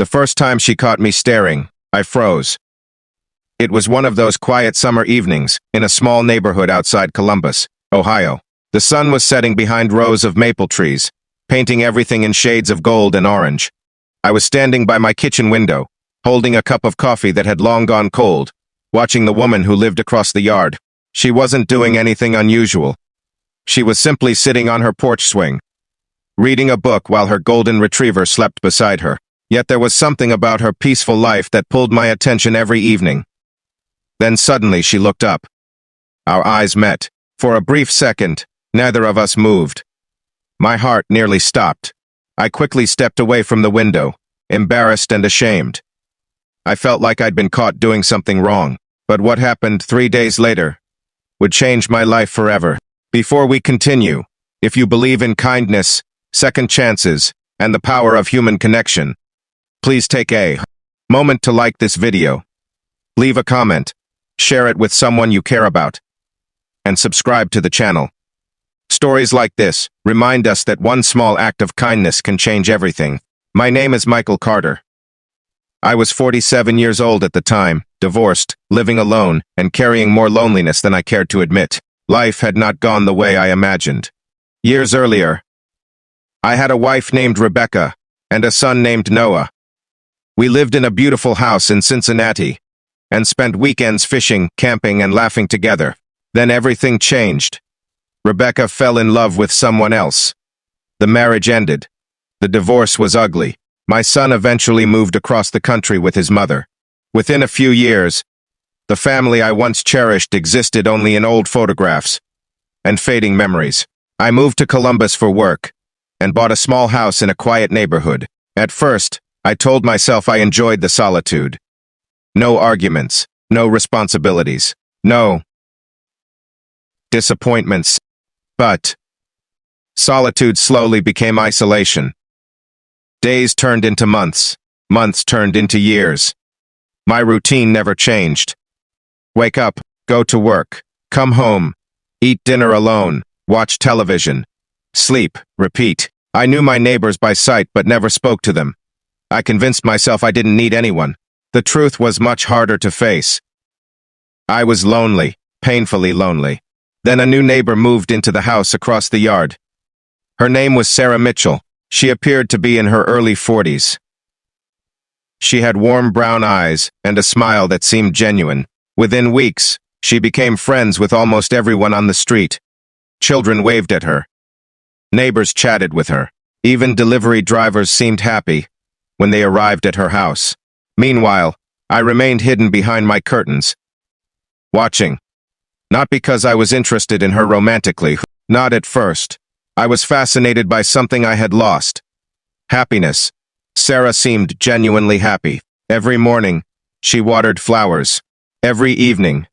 The first time she caught me staring, I froze. It was one of those quiet summer evenings in a small neighborhood outside Columbus, Ohio. The sun was setting behind rows of maple trees, painting everything in shades of gold and orange. I was standing by my kitchen window, holding a cup of coffee that had long gone cold, watching the woman who lived across the yard. She wasn't doing anything unusual. She was simply sitting on her porch swing, reading a book while her golden retriever slept beside her. Yet there was something about her peaceful life that pulled my attention every evening. Then suddenly she looked up. Our eyes met. For a brief second, neither of us moved. My heart nearly stopped. I quickly stepped away from the window, embarrassed and ashamed. I felt like I'd been caught doing something wrong. But what happened 3 days later would change my life forever. Before we continue, if you believe in kindness, second chances, and the power of human connection, please take a moment to like this video, leave a comment, share it with someone you care about, and subscribe to the channel. Stories like this remind us that one small act of kindness can change everything. My name is Michael Carter. I was 47 years old at the time, divorced, living alone, and carrying more loneliness than I cared to admit. Life had not gone the way I imagined. Years earlier, I had a wife named Rebecca and a son named Noah. We lived in a beautiful house in Cincinnati and spent weekends fishing, camping, and laughing together. Then everything changed. Rebecca fell in love with someone else. The marriage ended. The divorce was ugly. My son eventually moved across the country with his mother. Within a few years, the family I once cherished existed only in old photographs and fading memories. I moved to Columbus for work and bought a small house in a quiet neighborhood. At first, I told myself I enjoyed the solitude. No arguments, no responsibilities, no disappointments. But solitude slowly became isolation. Days turned into months. Months turned into years. My routine never changed. Wake up, go to work, come home, eat dinner alone, watch television, sleep, repeat. I knew my neighbors by sight but never spoke to them. I convinced myself I didn't need anyone. The truth was much harder to face. I was lonely, painfully lonely. Then a new neighbor moved into the house across the yard. Her name was Sarah Mitchell. She appeared to be in her early 40s. She had warm brown eyes and a smile that seemed genuine. Within weeks, she became friends with almost everyone on the street. Children waved at her. Neighbors chatted with her. Even delivery drivers seemed happy when they arrived at her house. Meanwhile, I remained hidden behind my curtains, watching. Not because I was interested in her romantically. Not at first. I was fascinated by something I had lost. Happiness. Sarah seemed genuinely happy. Every morning, she watered flowers. Every evening,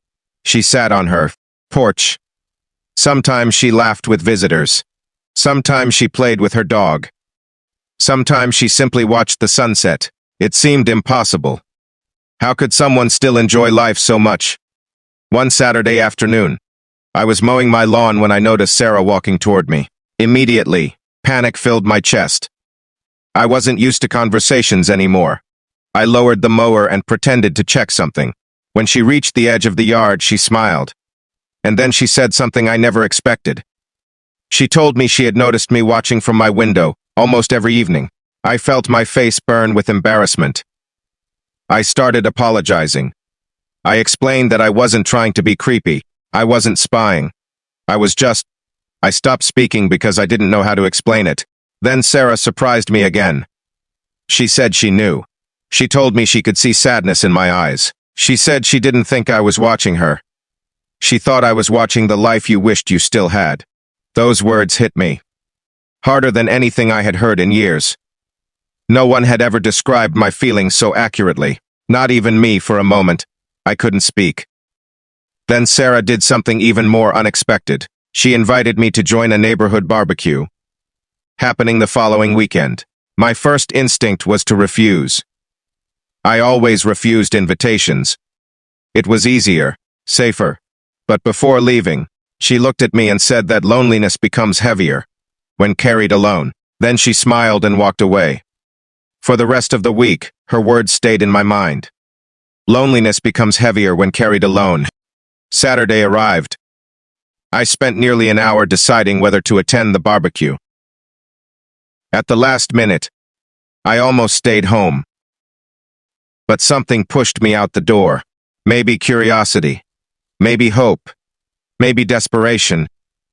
she sat on her porch. Sometimes she laughed with visitors. Sometimes she played with her dog. Sometimes she simply watched the sunset. It seemed impossible. How could someone still enjoy life so much? One Saturday afternoon, I was mowing my lawn when I noticed Sarah walking toward me. Immediately, panic filled my chest. I wasn't used to conversations anymore. I lowered the mower and pretended to check something. When she reached the edge of the yard, she smiled. And then she said something I never expected. She told me she had noticed me watching from my window almost every evening. I felt my face burn with embarrassment. I started apologizing. I explained that I wasn't trying to be creepy. I wasn't spying. I stopped speaking because I didn't know how to explain it. Then Sarah surprised me again. She said she knew. She told me she could see sadness in my eyes. She said she didn't think I was watching her. She thought I was watching the life you wished you still had. Those words hit me harder than anything I had heard in years. No one had ever described my feelings so accurately. Not even me. For a moment, I couldn't speak. Then Sarah did something even more unexpected. She invited me to join a neighborhood barbecue, happening the following weekend. My first instinct was to refuse. I always refused invitations. It was easier, safer. But before leaving, she looked at me and said that loneliness becomes heavier when carried alone. Then she smiled and walked away. For the rest of the week, her words stayed in my mind. Loneliness becomes heavier when carried alone. Saturday arrived. I spent nearly an hour deciding whether to attend the barbecue. At the last minute, I almost stayed home. But something pushed me out the door. Maybe curiosity, maybe hope, maybe desperation.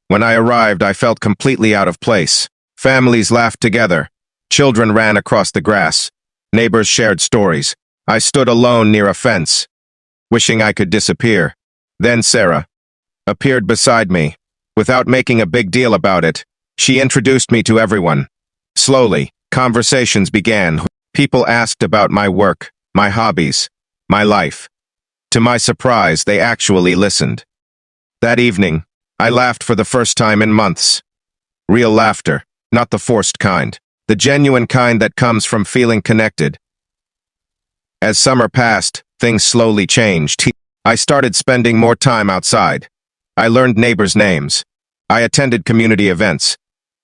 When I arrived, I felt completely out of place. Families laughed together. Children ran across the grass. Neighbors shared stories. I stood alone near a fence, wishing I could disappear. Then Sarah appeared beside me. Without making a big deal about it, she introduced me to everyone. Slowly, conversations began. People asked about my work, my hobbies, my life. To my surprise, they actually listened. That evening, I laughed for the first time in months. Real laughter, not the forced kind. The genuine kind that comes from feeling connected. As summer passed, things slowly changed. I started spending more time outside. I learned neighbors' names. I attended community events.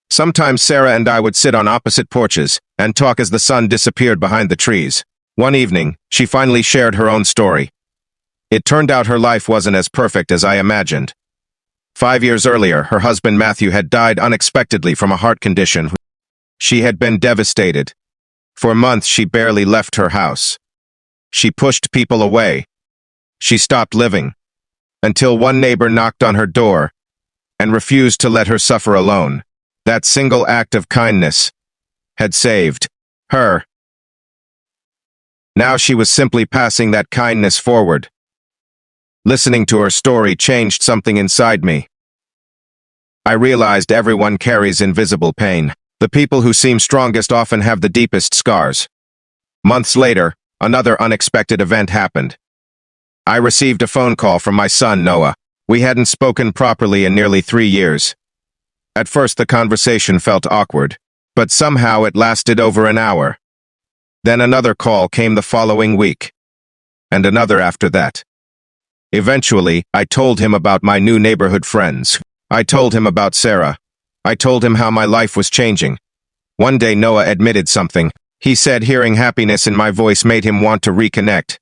Sometimes Sarah and I would sit on opposite porches and talk as the sun disappeared behind the trees. One evening, she finally shared her own story. It turned out her life wasn't as perfect as I imagined. 5 years earlier, her husband Matthew had died unexpectedly from a heart condition. She had been devastated. For months, she barely left her house. She pushed people away. She stopped living. Until one neighbor knocked on her door and refused to let her suffer alone. That single act of kindness had saved her. Now she was simply passing that kindness forward. Listening to her story changed something inside me. I realized everyone carries invisible pain. The people who seem strongest often have the deepest scars. Months later, another unexpected event happened. I received a phone call from my son, Noah. We hadn't spoken properly in nearly 3 years. At first, the conversation felt awkward, but somehow it lasted over an hour. Then another call came the following week, and another after that. Eventually, I told him about my new neighborhood friends. I told him about Sarah. I told him how my life was changing. One day Noah admitted something. He said hearing happiness in my voice made him want to reconnect.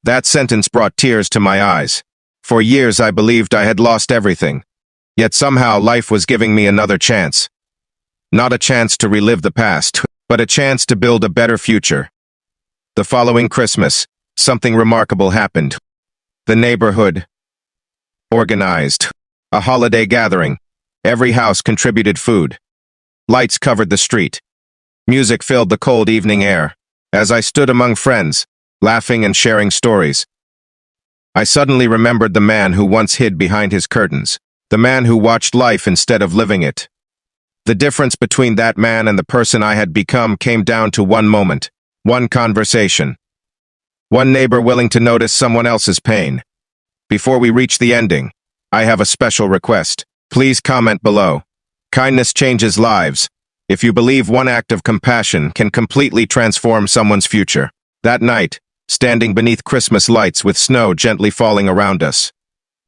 That sentence brought tears to my eyes. For years I believed I had lost everything. Yet somehow life was giving me another chance. Not a chance to relive the past, but a chance to build a better future. The following Christmas, something remarkable happened. The neighborhood organized a holiday gathering. Every house contributed food. Lights covered the street. Music filled the cold evening air. As I stood among friends, laughing and sharing stories, I suddenly remembered the man who once hid behind his curtains, the man who watched life instead of living it. The difference between that man and the person I had become came down to one moment, one conversation. One neighbor willing to notice someone else's pain. Before we reach the ending, I have a special request. Please comment below. Kindness changes lives. If you believe one act of compassion can completely transform someone's future. That night, standing beneath Christmas lights with snow gently falling around us,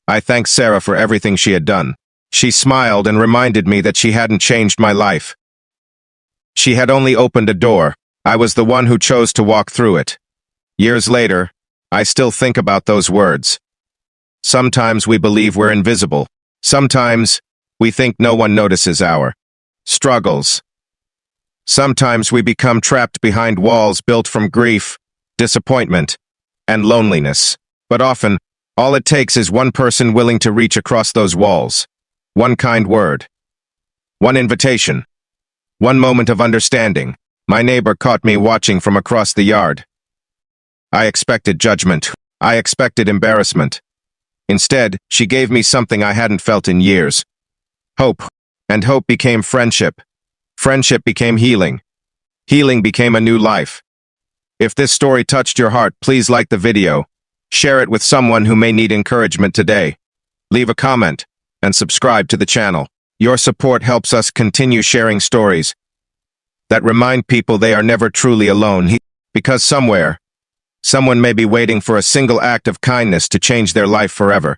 I thanked Sarah for everything she had done. She smiled and reminded me that she hadn't changed my life. She had only opened a door. I was the one who chose to walk through it. Years later, I still think about those words. Sometimes we believe we're invisible. Sometimes we think no one notices our struggles. Sometimes we become trapped behind walls built from grief, disappointment, and loneliness. But often, all it takes is one person willing to reach across those walls. One kind word. One invitation. One moment of understanding. My neighbor caught me watching from across the yard. I expected judgment. I expected embarrassment. Instead, she gave me something I hadn't felt in years. Hope. And hope became friendship. Friendship became healing. Healing became a new life. If this story touched your heart, please like the video. Share it with someone who may need encouragement today. Leave a comment and subscribe to the channel. Your support helps us continue sharing stories that remind people they are never truly alone. Because somewhere, someone may be waiting for a single act of kindness to change their life forever.